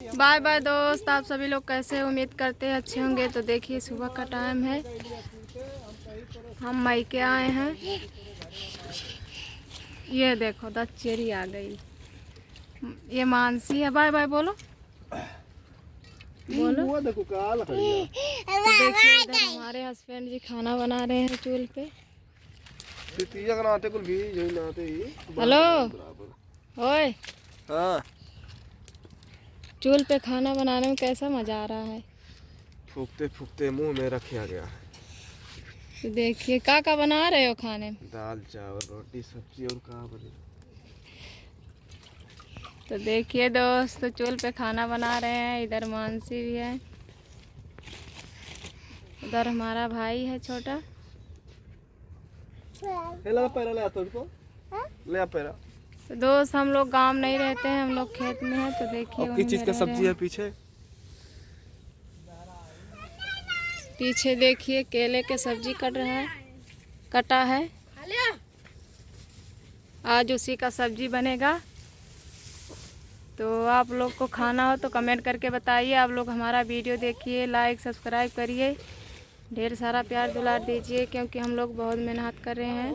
Bye bye दोस्त, आप सभी लोग कैसे हैं? उम्मीद करते हैं अच्छे होंगे। तो देखिए सुबह का टाइम है, हम मायके आए हैं। ये देखो दच्चेरी आ गई, ये मानसी है। बाय बाय बोलो बोलो। देखो काल तो देखिए इधर हमारे हस्बैंड जी खाना बना रहे हैं चूल्हे पे। हेलो ओए, हाँ, चूल्हे पे खाना बनाने में कैसा मजा आ रहा है? फूकते फूकते मुंह में रखा गया है। तो देखिए का बना रहे हो खाने में? दाल चावल रोटी सब्जी और कहाँ बने। तो देखिए दोस्त, तो चूल्हे पे खाना बना रहे हैं। इधर मानसी भी है, उधर हमारा भाई है छोटा। ले पैरा। तो दोस्त हम लोग गांव नहीं रहते हैं, हम लोग खेत में हैं। तो देखिए और वहीं किस चीज में का रह रहे सब्जी है हैं। पीछे? पीछे देखिए केले के सब्जी कटा है। आज उसी का सब्जी बनेगा। तो आप लोग को खाना हो तो कमेंट करके बताइए। आप लोग हमारा वीडियो देखिए, लाइक सब्सक्राइब करिए, ढेर सारा प्यार दुलार दीजिए, क्योंकि हम लोग बहुत मेहनत कर रहे हैं।